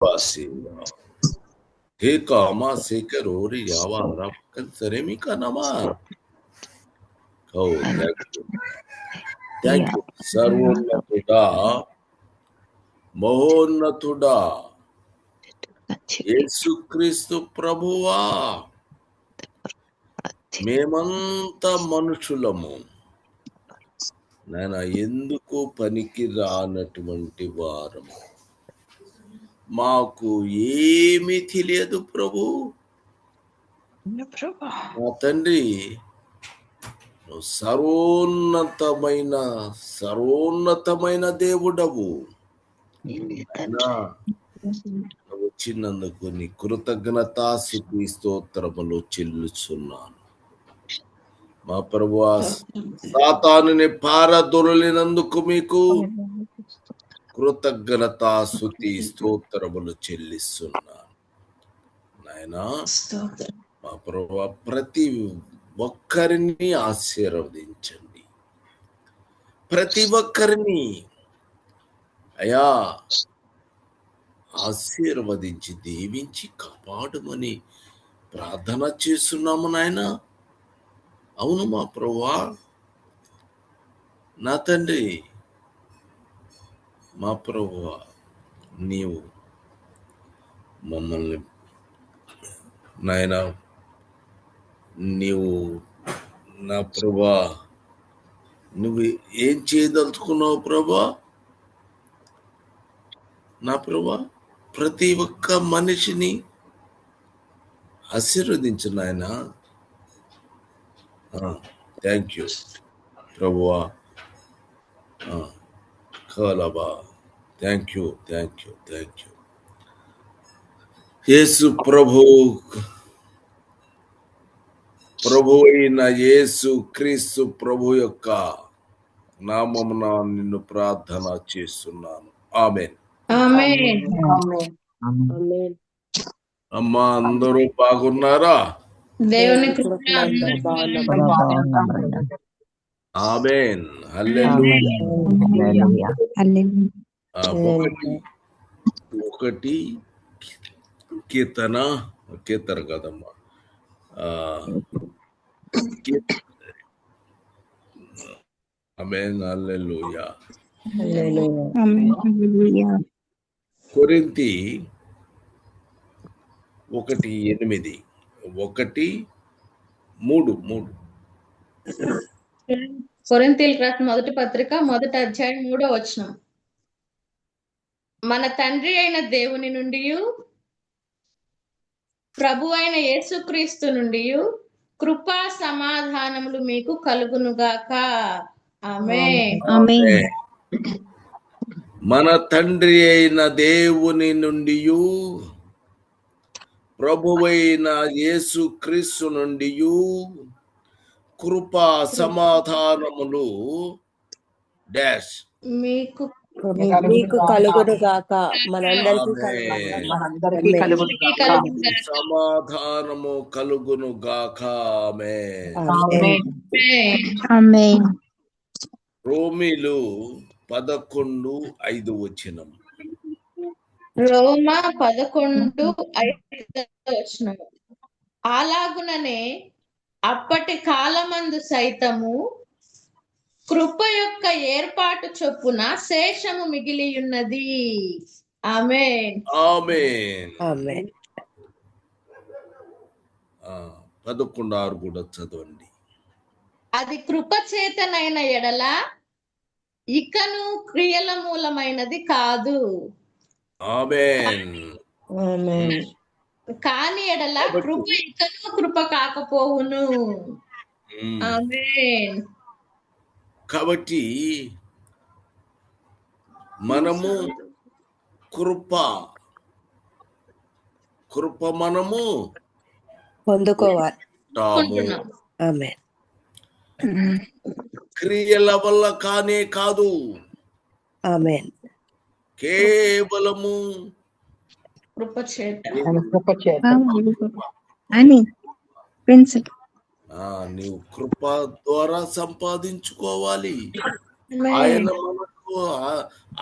Basinga. Kama sekerori yawa Arab kan seremika naman. Oh, thank you. Thank you. Sarvonnatuda, మహోన్నతుడా యేసుక్రీస్తు ప్రభువా, మేమంతా మనుషులము నాయన, ఎందుకు పనికి రానటువంటి వారము, మాకు ఏమీ తెలియదు ప్రభు. మా తండ్రి, నువ్వు సర్వోన్నతమైన దేవుడవు. వచ్చినందుకు నీ కృతజ్ఞతా స్తుతి స్తోత్రములు చెల్లిస్తున్నాను. మా ప్రభువా, సాతానుని పారదొలినందుకు మీకు కృతజ్ఞతా స్తుతి స్తోత్రములు చెల్లిస్తున్నాను నాయనా. మా ప్రభువా, ప్రతి ఒక్కరిని ఆశీర్వదించండి. ప్రతి ఒక్కరిని అయా ఆశీర్వదించి దీవించి కాపాడమని ప్రార్థన చేస్తున్నాము నాయన. అవును మా ప్రభువా, నా తండ్రి, మా ప్రభువా, నీవు మమ్మల్ని నాయన, నీవు నా ప్రభువా, నువ్వు ఏం చేయదలుచుకున్నావు ప్రభువా? నా ప్రభువా, ప్రతి ఒక్క మనిషిని ఆశీర్వదించు నాయన. థ్యాంక్ యూ ప్రభువా. కలబా, థ్యాంక్ యూ. యేసు ప్రభు అయిన యేసు క్రీస్తు ప్రభు యొక్క నామమున నిన్ను ప్రార్థన చేస్తున్నాను. ఆమేన్. అమ్మా, అందరూ బాగున్నారా? దేవుని ఆమేన్. హల్లెలూయా. ఒకటి కీర్తన కదమ్మా, ఆమేన్. హల్లెలూయా. కొరింథీ 1:8, 1:3. కొరింథీయులకు రాసిన మొదటి పత్రిక 1వ అధ్యాయం 3వ వచనం. మన తండ్రి అయిన దేవుని నుండి, ప్రభు అయిన యేసుక్రీస్తు నుండి కృపా సమాధానములు మీకు కలుగునుగాక. ఆమేన్. మన తండ్రి అయిన దేవుని నుండి, ప్రభువైన యేసుక్రీస్తు నుండి కృపా సమాధానములు డాష్ మీకు కలుగునుగాక. మనందరికీ సమాధానము కలుగునుగాక. ఆమేన్. రోమీలు 11:5 వచనం. రోమా 11:5 వచనం. అలాగుననే అప్పటి కాలమందు సైతము కృప యొక్క ఏర్పాటు చొప్పున శేషము మిగిలి ఉన్నది. ఆమేన్. 11:6 కూడా చదవండి. అది కృప చేతనైన ఎడల ఇకను క్రియల మూలమైనది కాదు. ఆమేన్. కాని ఎడల కృప ఇకను కృప కాకపోవును. ఆమేన్. కాబట్టి మనము కృప మనము పొందుకోవాలి. ఆమేన్. క్రియల వల్ల కానే కాదు. ఆమేన్. కేవలము కృప చేత నీవు కృప ద్వారా సంపాదించుకోవాలి. ఆయన మనకు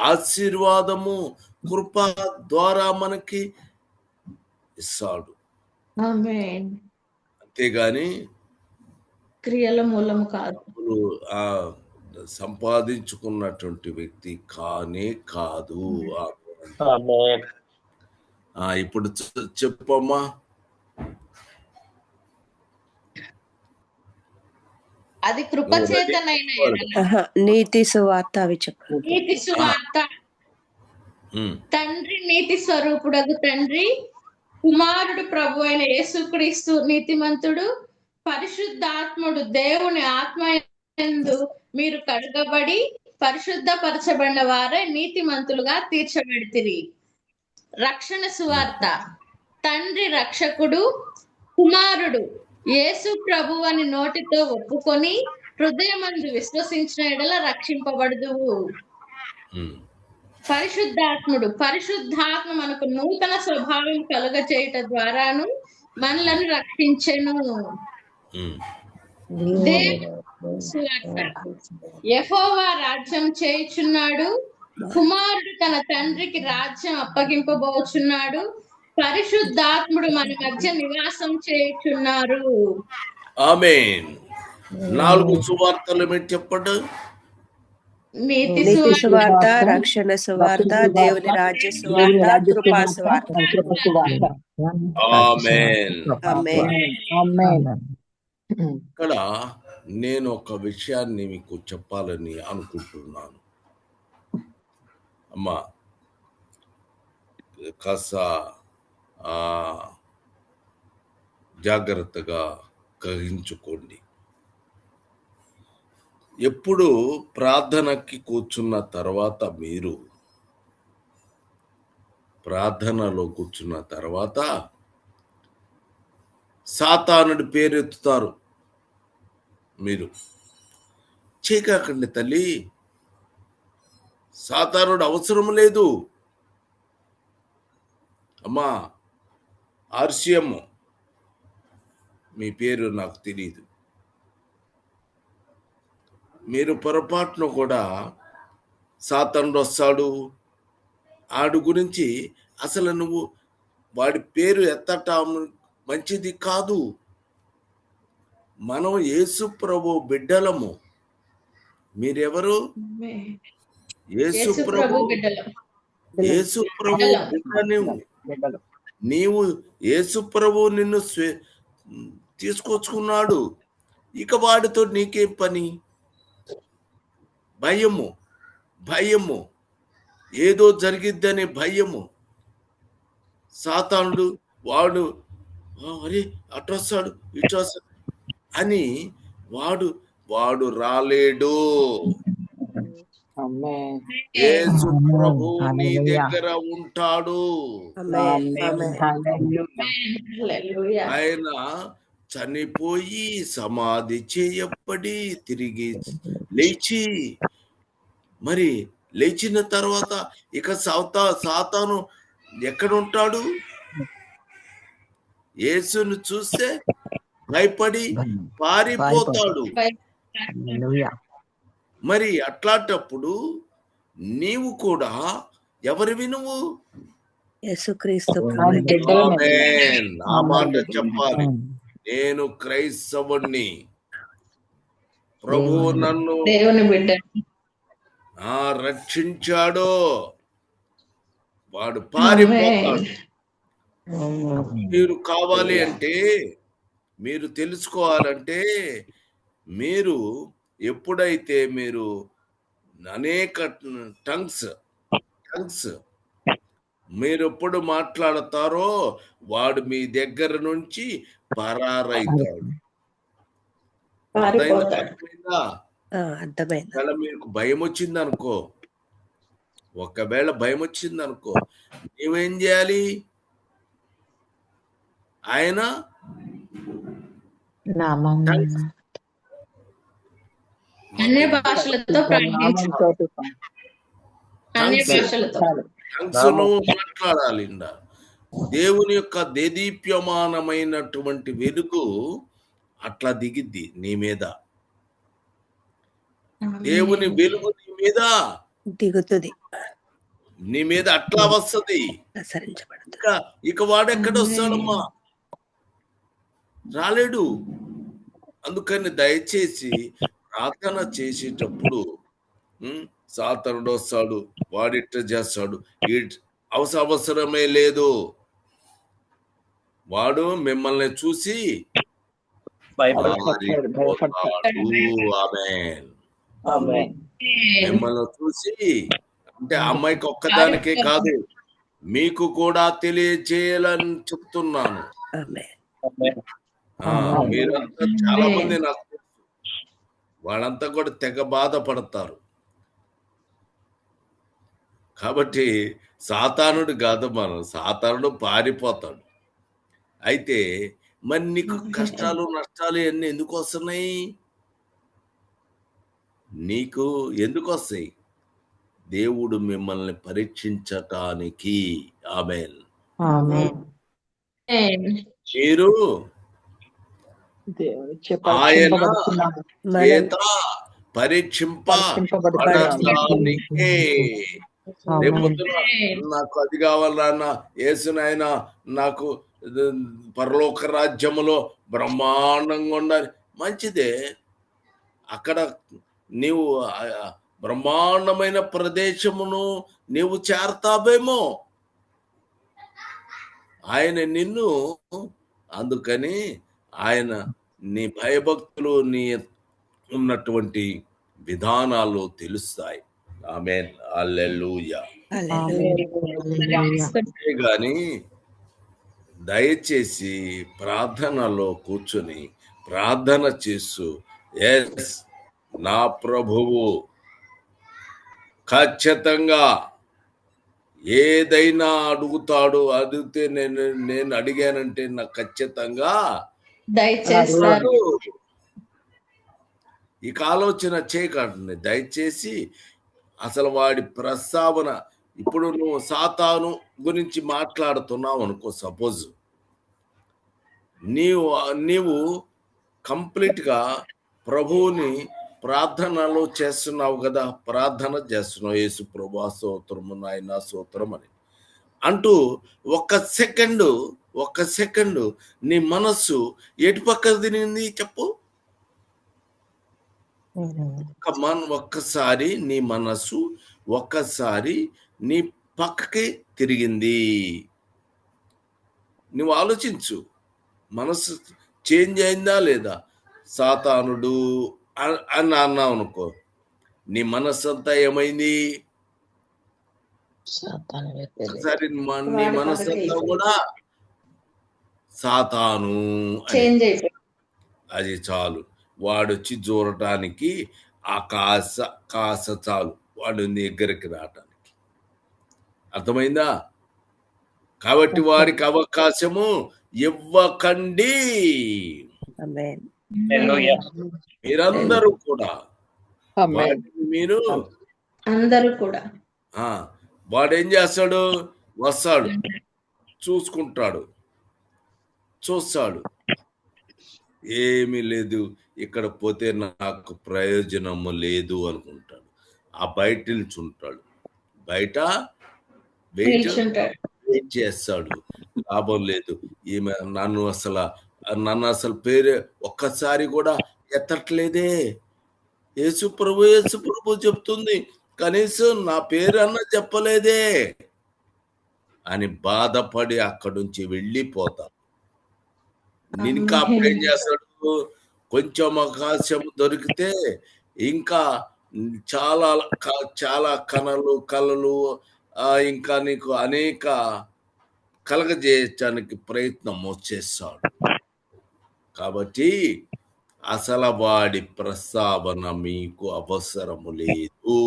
ఆశీర్వాదము కృప ద్వారా మనకి ఇస్తాడు. ఆమేన్. అంతేగాని క్రియల మూలము కాదు. డబ్బులు సంపాదించుకున్నటువంటి వ్యక్తి కానే కాదు. ఆమేన్. ఇప్పుడు చెప్పమ్మా. అది కృపచేతనైన నీతి సువార్త అవి చెప్పు. నీతి సువార్త. తండ్రి నీతి స్వరూపుడగు తండ్రి, కుమారుడు ప్రభు అయిన యేసుక్రీస్తు నీతిమంతుడు, పరిశుద్ధాత్ముడు దేవుని ఆత్మయందు మీరు కడగబడి పరిశుద్ధపరచబడిన వారే నీతిమంతులుగా తీర్చబడితిరి. రక్షణ సువార్త. తండ్రి రక్షకుడు, కుమారుడు యేసు ప్రభు అని నోటితో ఒప్పుకొని హృదయమందు విశ్వసించిన ఎడల రక్షింపబడుదువు. పరిశుద్ధాత్ముడు. పరిశుద్ధాత్మ మనకు నూతన స్వభావం కలుగ చేయట ద్వారాను మనలను రక్షించెను. యెహోవా రాజ్యం చేయుచున్నాడు, కుమారుడు తన తండ్రికి రాజ్యం అప్పగింపబోచున్నాడు, పరిశుద్ధాత్ముడు మన మధ్య నివాసం చేయుచున్నారు. ఆమేన్. 4 సువార్తలు మీరు చెప్పండి. నీతి సువార్త, రక్షణ సువార్త, దేవుని రాజ్య సువార్త, కృపా సువార్త. ఆమేన్. ఆమేన్. ఇక్కడ నేను ఒక విషయాన్ని మీకు చెప్పాలని అనుకుంటున్నాను. అమ్మా, కాస్త జాగ్రత్తగా గ్రహించుకోండి. ఎప్పుడు ప్రార్థనకి కూర్చున్న తర్వాత ప్రార్థనలో కూర్చున్న తర్వాత సాతానుడి పేరెత్తుతారు. మీరు చేయకండి తల్లి, సాతానుడు అవసరం లేదు. అమ్మా ఆర్సిఎం, మీ పేరు నాకు తెలియదు, మీరు పొరపాటును కూడా సాతానుడు వస్తాడు ఆడు గురించి అసలు నువ్వు వాడి పేరు ఎత్తటం మంచిది కాదు. మనం యేసు ప్రభు బిడ్డలము. మీరెవరు? యేసు ప్రభు బిడ్డ. నీవు యేసు ప్రభు నిన్ను తీసుకొచ్చుకున్నాడు. ఇక వాడితో నీకేం పని? భయము, ఏదో జరిగిద్దని భయము. సాతానుడు వాడు అరే అటొస్తాడు ఇటొస్తాడు అని వాడు రాలేడు. యేసు ప్రభు నీ దగ్గర ఉంటాడు. ఆయన చనిపోయి సమాధి చేయబడి తిరిగి లేచి, మరి లేచిన తర్వాత ఇక సాతాను ఎక్కడుంటాడు? యేసును చూస్తే భయపడి పారిపోతాడు. మరి అట్లాంటప్పుడు నీవు కూడా ఎవరివి? నువ్వు యేసుక్రీస్తు. ఆ మాట చెప్పాలి. నేను క్రైస్తవుణ్ణి, ప్రభువు నన్ను రక్షించాడో వాడు పారిపోతాడు. మీరు కావాలి అంటే, మీరు తెలుసుకోవాలంటే, మీరు ఎప్పుడైతే మీరు అనేక టంగ్స్ మీరు ఎప్పుడు మాట్లాడతారో వాడు మీ దగ్గర నుంచి పరారైతాడు. అర్థమైందా? మీకు భయం వచ్చిందనుకో, ఒకవేళ భయం వచ్చిందనుకో, నీవేం చేయాలి? ఆయన అన్ని భాషలతో మాట్లాడాలి. దేవుని యొక్క దేదీప్యమానమైనటువంటి వెలుగు అట్లా దిగిద్ది నీ మీద. దేవుని వెలుగు నీ మీద దిగుతుంది. నీ మీద అట్లా వస్తుంది. ప్రసరించబడుతుంది. ఇక వాడు ఎక్కడ వస్తాడమ్మా? రాలేడు. అందుకని దయచేసి ప్రార్థన చేసేటప్పుడు సాతానుడు వస్తాడు, వాడిట్ట చేస్తాడు, అవసరమే లేదు. వాడు మిమ్మల్ని చూసి మిమ్మల్ని చూసి అంటే అమ్మాయికి ఒక్కదానికే కాదు, మీకు కూడా తెలియజేయాలని చెప్తున్నాను. మీరంతా చాలా మంది నాకు తెలుసు, వాళ్ళంతా కూడా తెగ బాధపడతారు. కాబట్టి సాతానుడు కాదు, సాతానుడు పారిపోతాడు. అయితే మరి నీకు కష్టాలు నష్టాలు అన్నీ ఎందుకు వస్తున్నాయి? నీకు ఎందుకు వస్తాయి? దేవుడు మిమ్మల్ని పరీక్షించటానికి. ఆమేన్. మీరు ఆయన చేత పరీక్షింపబడటానికే. రేపొద్దున నాకు అది కావాలన్నా యేసునైనా నాకు పరలోక రాజ్యములో బ్రహ్మాండంగా ఉండాలి, మంచిదే. అక్కడ నీవు బ్రహ్మాండమైన ప్రదేశమును నీవు చేరతావేమో. ఆయన నిన్ను అందుకని ఆయన నీ భయభక్తులు నీ ఉన్నటువంటి విధానాలు తెలుస్తాయి. ఆమేన్. హల్లెలూయా. గాని దయచేసి ప్రార్థనలో కూర్చొని ప్రార్థన చేస్తూ, ఎస్ నా ప్రభువు ఖచ్చితంగా ఏదైనా అడిగితే నేను అడిగానంటే నాకు ఖచ్చితంగా దయచేస్తారు. ఇక ఆలోచన చేయకండి దయచేసి. అసలు వాడి ప్రస్తావన ఇప్పుడు నువ్వు సాతాను గురించి మాట్లాడుతున్నావు అనుకో, సపోజ్ నీవు కంప్లీట్ గా ప్రభువుని ప్రార్థనలో చేస్తున్నావు కదా, ప్రార్థన చేస్తున్నావు, యేసు ప్రభువా స్తోత్రము, నాయనా స్తోత్రం అని అంటూ ఒక్క సెకండ్ నీ మనస్సు ఎటు పక్క తిరిగింది చెప్పు? ఒక్కసారి నీ మనస్సు ఒక్కసారి నీ పక్కకి తిరిగింది. నువ్వు ఆలోచించు, మనస్సు చేంజ్ అయిందా లేదా? సాతానుడు అని అన్నావు అనుకో, నీ మనస్సు అంతా ఏమైంది? ఒకసారి నీ మనస్సు అంతా కూడా సాతాను అది చాలు. వాడొచ్చి జోరటానికి ఆ కాస చాలు వాడు నీ దగ్గరికి రావటానికి. అర్థమైందా? కాబట్టి వాడికి అవకాశము ఇవ్వకండి. మీరందరూ కూడా మీరు అందరూ కూడా వాడేం చేస్తాడు? వస్తాడు, చూస్తాడు, ఏమీ లేదు, ఇక్కడ పోతే నాకు ప్రయోజనము లేదు అనుకుంటాడు. ఆ బయట నిల్చుంటాడు, బయట వెయిట్ చేస్తాడు. లాభం లేదు, ఈమె నన్ను అసలు పేరు ఒక్కసారి కూడా ఎత్తట్లేదే, యేసు ప్రభు చెప్తుంది, కనీసం నా పేరు అన్న చెప్పలేదే అని బాధపడి అక్కడి నుంచి వెళ్ళిపోతాడు. ఇంకా అప్పుడేం చేస్తాడు? కొంచెం అవకాశం దొరికితే ఇంకా చాలా కళలు ఇంకా నీకు అనేక కలగజేయటానికి ప్రయత్నం చేస్తాడు. కాబట్టి అసలు వాడి ప్రస్తావన మీకు అవసరము లేదు.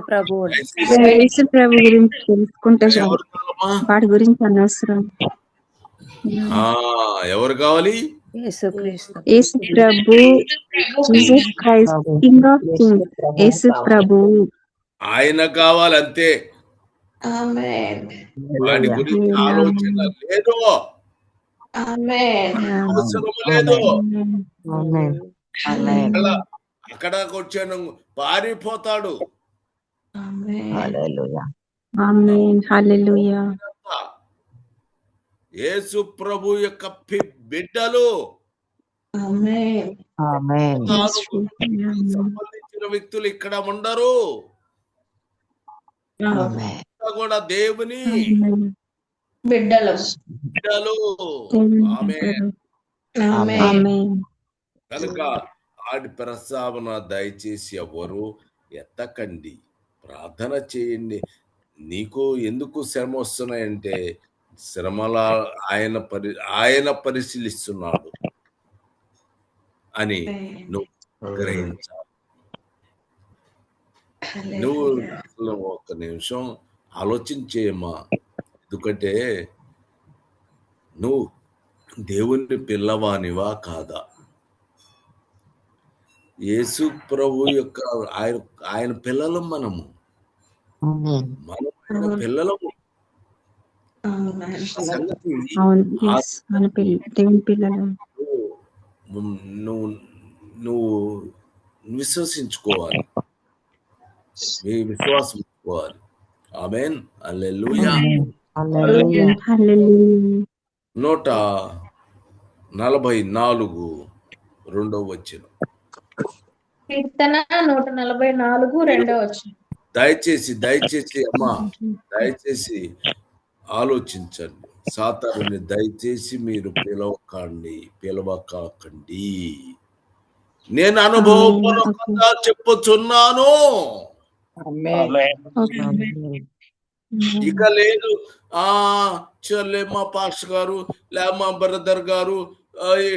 ప్రభు గురించి తెలుసుకుంటే వాడి గురించి అనవసరం. ఎవరు కావాలి? యేసు ప్రభు, Jesus Christ, king of kings, యేసు ప్రభు ఆయన కావాలి అంతే. వాడి గురించి ఆలోచన లేదు, అవసరం లేదు. అక్కడికి వచ్చాను పారిపోతాడు. హల్లెలూయా. ఆమేన్ హల్లెలూయా. యేసు ప్రభు యొక్క బిడ్డలు ఆమేన్ ఆమేన్. సంబంధించిన వ్యక్తులు ఇక్కడ ఉండరు. ఆమేన్. కూడా దేవుని బిడ్డలు. ఆమేన్. ఆమేన్ కనుక ఆడి ప్రస్తావన దయచేసి ఎవరు ఎత్తకండి, ప్రార్థన చేయండి. నీకు ఎందుకు శ్రమ వస్తున్నాయంటే శ్రమల ఆయన పరిశీలిస్తున్నాడు అని నువ్వు గ్రహించాలి. నువ్వు ఒక నిమిషం ఆలోచించేయమ్మా. ఎందుకంటే నువ్వు దేవుని పిల్లవానివా కాదా? యేసు ప్రభు యొక్క ఆయన పిల్లలు మనము మన పిల్లలము. సంగతి దేవుని పిల్లలు నువ్వు విశ్వసించుకోవాలి, మీ విశ్వాసం ఇచ్చుకోవాలి. ఆమేన్ హల్లెలూయా. 144 రెండవ వచనం. కీర్తన 144 రెండవ వచనం. దయచేసి అమ్మా, దయచేసి ఆలోచించండి. సాతానుని దయచేసి మీరు పిలవకండి. నేను అనుభవపూర్వకంగా చెప్పుచున్నాను. ఇక లేదు చల్లే మా పాస్టర్ గారు లే మా బ్రదర్ గారు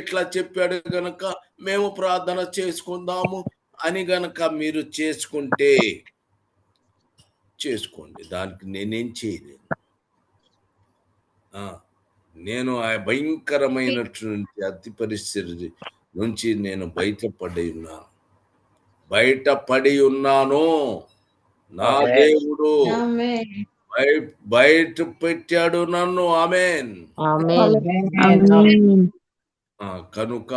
ఇట్లా చెప్పాడు గనక మేము ప్రార్థన చేసుకుందాము అని గనక మీరు చేసుకోండి, దానికి నేనేం చేయలేను. నేను ఆ భయంకరమైనటువంటి అతి పరిస్థితి నుంచి నేను బయటపడి ఉన్నాను. నా దేవుడు బయట పెట్టాడు నన్ను. ఆమేన్. కనుక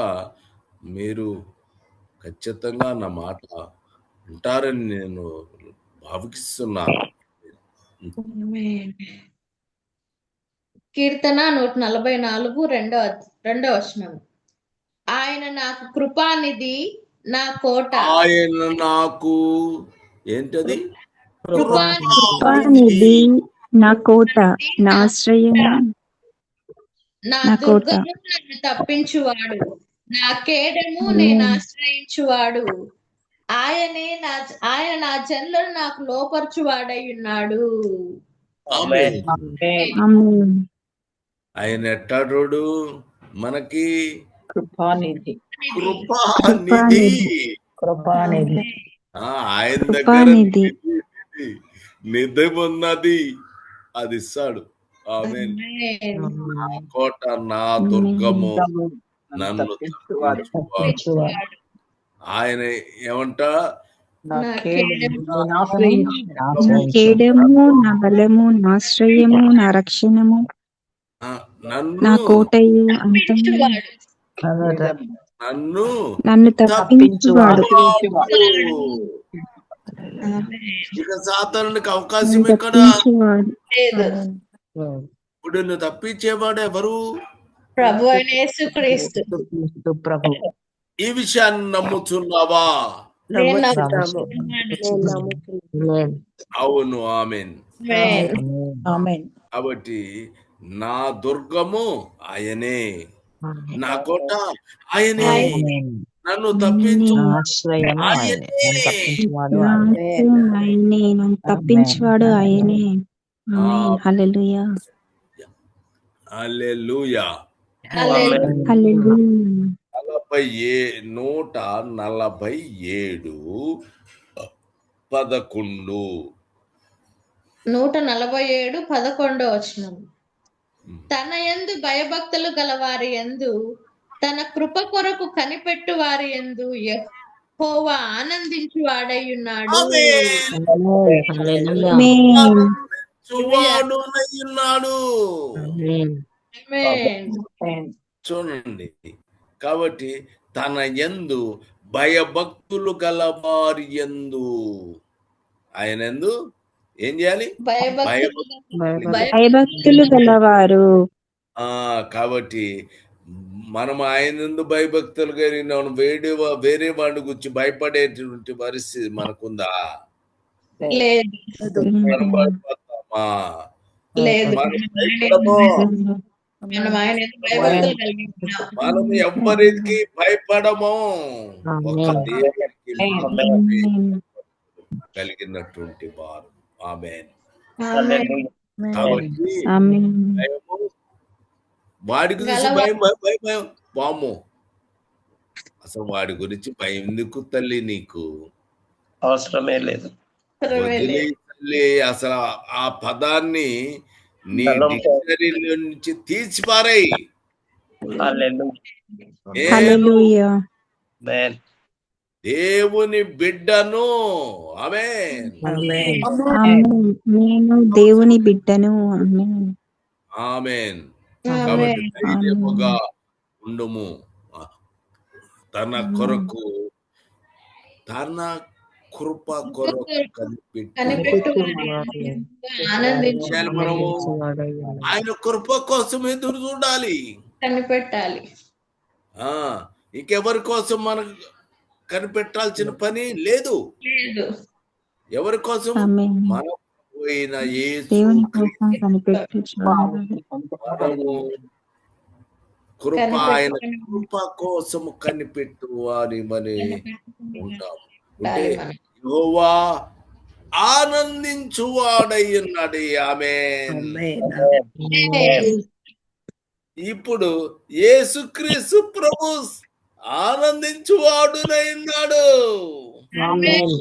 మీరు ఖచ్చితంగా నా మాట ఉంటారని నేను భావిస్తున్నాను. కీర్తన 144 రెండవ వచనం. ఆయన నాకు కృపానిధి, నా కోట. ఆయన నాకు ఏంటది? కృపానిధి, నా కోట, నా ఆశ్రయము, నా దుర్గము, నన్ను తప్పించువాడు, నా కేడము, నేను ఆశ్రయించువాడు. ఆయన నా జనులను నాకు లోపరచువాడై ఉన్నాడు. ఆయన ఎట్టాడు? మనకి కృపానిధి. ఆయన దగ్గర నిధి ఉన్నది, అది ఇస్తాడు. ఆమేన్. నా కోట, నా దుర్గము, నన్ను తప్పించువాడు. ఆయన ఏమంట? నా కేడము, నా బలము, నా ఆశ్రయము, నా రక్షణము, నా కోటయు, నన్ను తప్పించువాడు. ఇక సాతానునికి అవకాశం ఎక్కడ? ఇప్పుడు నువ్వు తప్పించేవాడు ఎవరు? ప్రభు అయిన యేసుక్రీస్తు. ఈ విషయాన్ని నమ్ముతున్నావా? అవును. ఆమేన్. కాబట్టి నా దుర్గము ఆయనే, నా కోట ఆయనే, నన్ను తప్పించువాడు ఆయనే. హల్లెలూయా. హల్లెలూయా. 147 11 వచనం. తన యందు భయభక్తులు గల వారి యందు, తన కృప కొరకు కనిపెట్టు వారి యందు యెహోవా ఆనందించు వాడై ఉన్నాడు. చూడండి, కాబట్టి తన యందు భయభక్తులు గలవారి యందు, ఆయన యందు ఏం చేయాలి? భయభక్తులు గలవారు. కాబట్టి మనం ఆయన యందు భయభక్తులు కలిగిన వేరే వాడిని గురించి భయపడేటువంటి పరిస్థితి మనకుందా? మనం భయపడతామా? మనం ఎవరికి భయపడము, ఒక దేవునికి కలిగినటువంటి వారు. ఆమేన్. కాబట్టి వాడి గురించి భయం వాము, అసలు వాడి గురించి భయం ఎందుకు తల్లి? నీకు అవసరమే లేదు. వదిలే తల్లి, అసలు ఆ పదాన్ని నీ డిక్షనరీలో నుంచి తీసిపారాయి. దేవుని బిడ్డను. ఆమేన్. నేను దేవుని బిడ్డను. ఆమేన్. కాబట్టి ధైర్యముగా ఉండుము. తన కొరకు, తన కృప కొరకు మనము ఆయన కృప కోసం ఎదురు చూడాలి, కనిపెట్టాలి. ఇంకెవరి కోసం మనం కనిపెట్టాల్సిన పని లేదు. ఎవరి కోసం? మనం పోయిన కృప, ఆయన కృప కోసం కనిపెట్టు అని మరి ఉంటాము. అంటే యెహోవా ఆనందించువాడై ఉన్నాడు. ఆమేన్. ఇప్పుడు యేసుక్రీస్తు ప్రభు ఆనందించువాడునై ఉన్నాడు. ఆమేన్.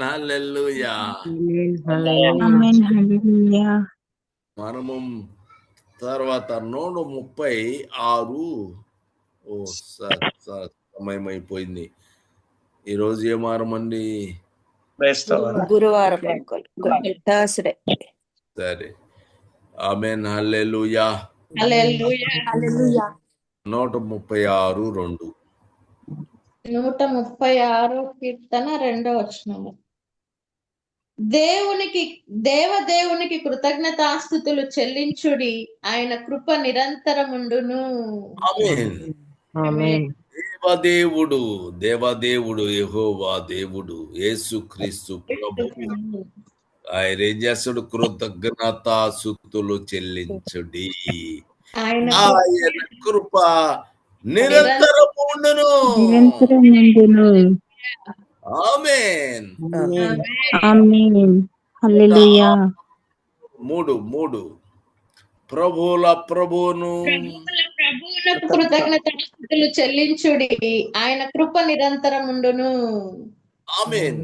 హల్లెలూయా. మనము తర్వాత 136. సమయం అయిపోయింది. ఈరోజు ఏ వారం అండి? గురువారం. సరే. ఆమేన్. హల్లెలూయా. 136:2. 136 కీర్తన 2వ వచనము. దేవదేవునికి కృతజ్ఞతాస్తుతులు చెల్లించుడి, ఆయన కృప నిరంతరముండును. ఆమేన్. దేవదేవుడు యెహోవా దేవుడు యేసుక్రీస్తు ప్రభువు ఆయన ఏం చేస్తాడు? కృతజ్ఞతాస్తుతులు చెల్లించుడి, ఆయన కృప నిరంతరముండును. ఆమేన్. హల్లెలూయా. 3 ప్రభువుల ప్రభువును కృతజ్ఞతాస్తుతులు చెల్లించుడి, ఆయన కృప నిరంతరముండును. ఆమేన్.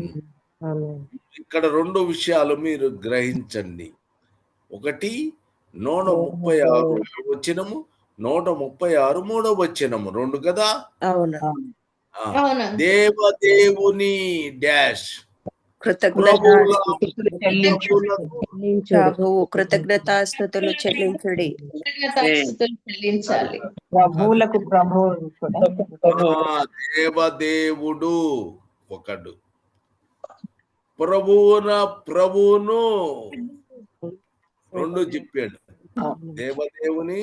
ఇక్కడ 2 విషయాలు మీరు గ్రహించండి. ఒకటి 136 వచనము, 136 3వ వచనము, 2 కదా? దేవదేవుని డాష్ కృతజ్ఞతాస్తుతులు చెల్లించుడి. దేవదేవుడు ఒకడు, ప్రభువును 2 చెప్పాడు. దేవదేవుని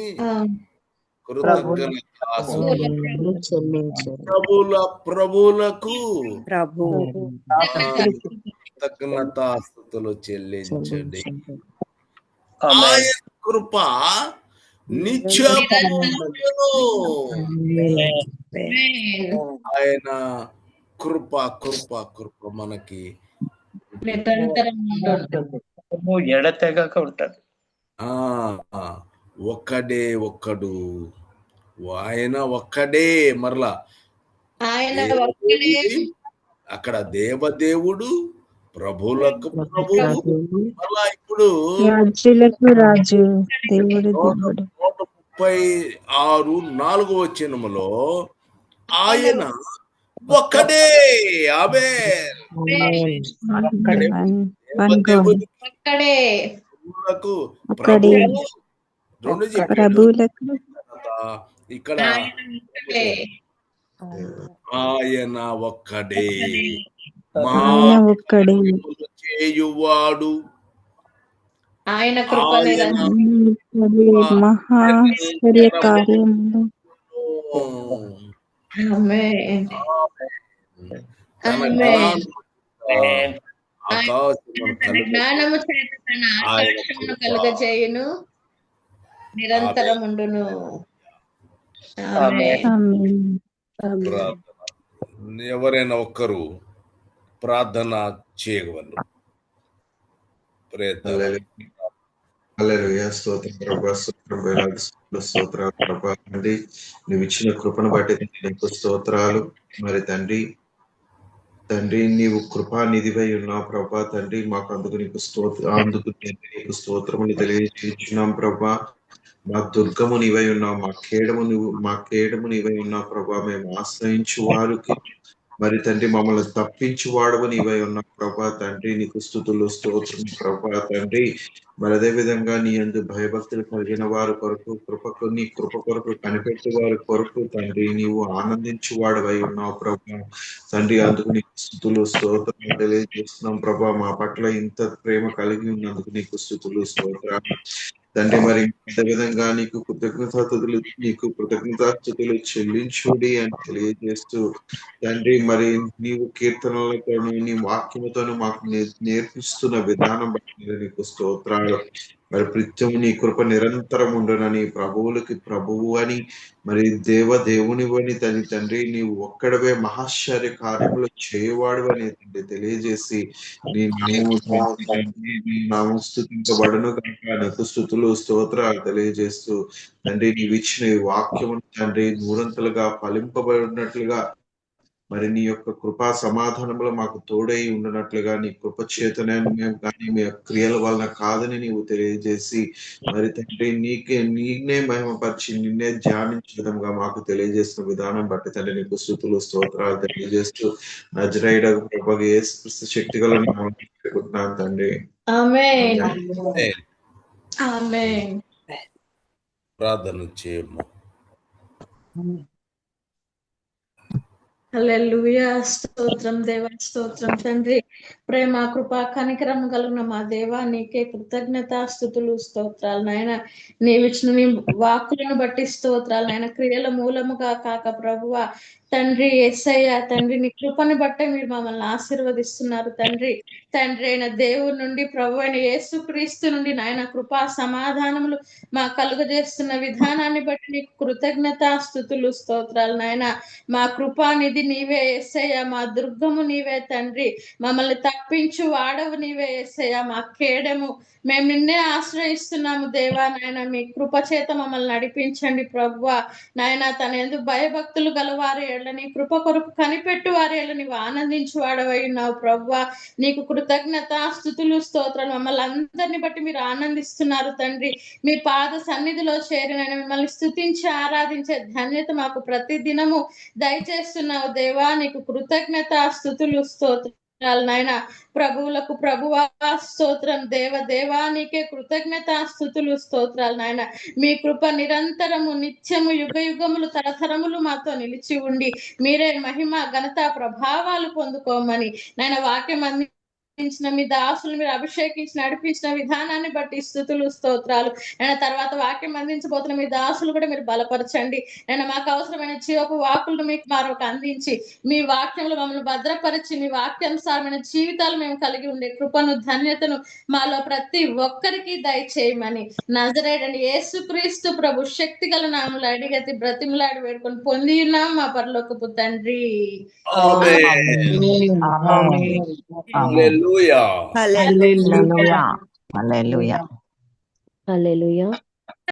ప్రభువులకు కృతజ్ఞతాస్తుతులు చెల్లించండి. ఆయన కృప నిత్యముండును. ఆయన కృప మనకి ఎడతెగక ఉంటాడు. ఒక్కడు ఆయన ఒక్కడే. మరలా అక్కడ దేవదేవుడు, ప్రభువులకు ప్రభువు, మరలా ఇప్పుడు 136:4వ వచనములో ఆయన ఒక్కడే. ఆమేన్. ప్రభువులకు ఇక్కడ ఆయన ఒక్కడే ఆయన ఒక్కడే మహాత్ములు చేయువాడు, ఆయన కృప ఆయన మహాశ్చర్య కార్యములు ఆమేన్. తన ఆమేన్. జ్ఞానము ఆకాశమును తన జ్ఞానము చేత తన ఆకాశమును కలుగజేయును, నిరంతరముండును. ఆమేన్. ఆమేన్. ప్రార్థన. ఎవరైనా ఒక్కరు ప్రార్థన చేయగలరు. ప్రయత్నం. హల్లెలూయా. స్తోత్రం ప్రభా, స్తోత్రం వేలాది స్తోత్రాలు ప్రభా. తండ్రి, నువ్వు ఇచ్చిన కృపను బట్టి నీకు స్తోత్రాలు. మరి తండ్రి నీవు కృపానిధివై ఉన్నావు ప్రభా. తండ్రి, మాకు అందుకు నీకు నీకు స్తోత్రములు తెలియజేస్తున్నాం ప్రభా. మా దుర్గము నీవై ఉన్నావు, మా కేడము నీవై ఉన్నావు ప్రభా. మేము ఆశ్రయించు వారికి మరి తండ్రి మమ్మల్ని తప్పించి వాడవు నీవై ఉన్నావు ప్రభా. తండ్రి, నీకు స్తుతులు స్తోత్రం ప్రభా. తండ్రి, మరి అదే విధంగా నీ యందు భయభక్తులు కలిగిన వారి కొరకు నీ కృప కొరకు కనిపెట్టే వారి కొరకు తండ్రి నీవు ఆనందించు వాడవై ఉన్నావు ప్రభా. తండ్రి, అందుకు నీకు స్తుతులు స్తోత్రం తెలియజేస్తున్నాం ప్రభా. మా పట్ల ఇంత ప్రేమ కలిగి ఉన్నందుకు నీకు స్తుతులు స్తోత్రాలు తండ్రి. మరి అదే విధంగా నీకు కృతజ్ఞతాస్తుతులు చెల్లించుడి అని తెలియజేస్తూ తండ్రి, మరి నీవు కీర్తనలతోనూ నీ వాక్యముతోనూ మాకు నేర్పిస్తున్న విధానం బట్టి నీకు స్తోత్రాలు. మరి ప్రత్యము నీ కృప నిరంతరం ఉండునని, ప్రభువులకి ప్రభువు అని, మరి దేవునివని తండ్రి నీవు ఒక్కడవే మహాశ్చర్య కార్యములు చేయవాడు అని తండ్రి తెలియజేసి నీ నామము స్తుతించబడును కనుక నీకు స్తుతులు స్తోత్రాలు తెలియజేస్తూ తండ్రి, నీవు ఇచ్చిన ఈ వాక్యము తండ్రి నూరంతలుగా ఫలింపబడినట్లుగా మరి నీ యొక్క కృపా సమాధానంలో మాకు తోడై ఉండనట్లుగా నీ కృప చేతనే మేము కానీ మీ క్రియల వలన కాదని నీవు తెలియజేసి మరి తండ్రి నీనే మహిమపరిచి నిన్నే ధ్యానించే విధంగా మాకు తెలియజేసిన విధానం బట్టి తండ్రి నీకు స్తుతులు స్తోత్రాలు తెలియజేస్తూ నజరేయుడగు ప్రభువు యేసుక్రీస్తు శక్తిగల నామములో వేడుకుంటున్నాను తండ్రి. ఆమేన్. ఆమేన్. ప్రార్థన చేయము. హల్లెలూయా. స్తోత్రం దేవా, స్తోత్రం తండ్రి. ప్రేమ కృప కనికరం కలిగిన మా దేవా, నీకే కృతజ్ఞత స్తుతులు స్తోత్రాలు నాయన. నీవిచ్చిన నీ వాక్కులను బట్టి స్తోత్రాలు నాయన. క్రియల మూలముగా కాక ప్రభువా తండ్రి యేసయ్య తండ్రి, నీ కృపను బట్టే మీరు మమ్మల్ని ఆశీర్వదిస్తున్నారు తండ్రి. తండ్రి అయిన దేవుడి నుండి, ప్రభు అయిన యేసుక్రీస్తు నుండి నాయన కృపా సమాధానములు మా కలుగజేస్తున్న విధానాన్ని బట్టి నీకు కృతజ్ఞత స్తుతులు స్తోత్రాలు నాయన. మా కృపానిధి నీవే యేసయ్య, మా దుర్గము నీవే తండ్రి. మమ్మల్ని తప్పించు వాడవు నీవే యేసయ్య, మా కేడము. మేము నిన్నే ఆశ్రయిస్తున్నాము దేవా నాయన. మీ కృప చేత మమ్మల్ని నడిపించండి ప్రభువా నాయన. తన యందు భయభక్తులు గలవారి ఏళ్ళని, కృప కొరకు కనిపెట్టు వారి ఏళ్ళ నీవు ఆనందించు వాడవై ఉన్నావు ప్రభువా. నీకు కృతజ్ఞత స్తుతులు స్తోత్రాలు. మమ్మల్ని అందరిని బట్టి మీరు ఆనందిస్తున్నారు తండ్రి. మీ పాద సన్నిధిలో చేరిన మిమ్మల్ని స్తుతించి ఆరాధించే ధన్యత మాకు ప్రతి దినము దయచేస్తున్నావు దేవా. నీకు కృతజ్ఞత స్తుతులు స్తోత్రాలు నాయన. ప్రభువులకు ప్రభువా స్తోత్రం దేవా, నీకే కృతజ్ఞత స్తుతులు స్తోత్రాలు నాయన. మీ కృప నిరంతరము నిత్యము యుగ యుగములు తరతరములు మాతో నిలిచి ఉండి మీరే మహిమ ఘనత ప్రభావాలు పొందుకోమని నాయన వాక్యం మీ దాసులు మీరు అభిషేకించి నడిపించిన విధానాన్ని బట్టి స్తుతులు స్తోత్రాలు నేను. తర్వాత వాక్యం అందించబోతున్న మీ దాసులు కూడా మీరు బలపరచండి నేను. మాకు అవసరమైన జీవపు వాక్కులను మీకు మరొక అందించి మీ వాక్యంలో మమ్మల్ని భద్రపరిచి మీ వాక్యానుసారమైన జీవితాలు మేము కలిగి ఉండే కృపను ధన్యతను మాలో ప్రతి ఒక్కరికి దయచేయమని నజరేయుడైన యేసుక్రీస్తు ప్రభు శక్తి గల నామములో అడిగతి బ్రతిమలాడి వేడుకొని పొంది ఉన్నాం మా పరలోకపు తండ్రి. హల్లెలూయా. హల్లెలూయా. హల్లెలూయా. హల్లెలూయా.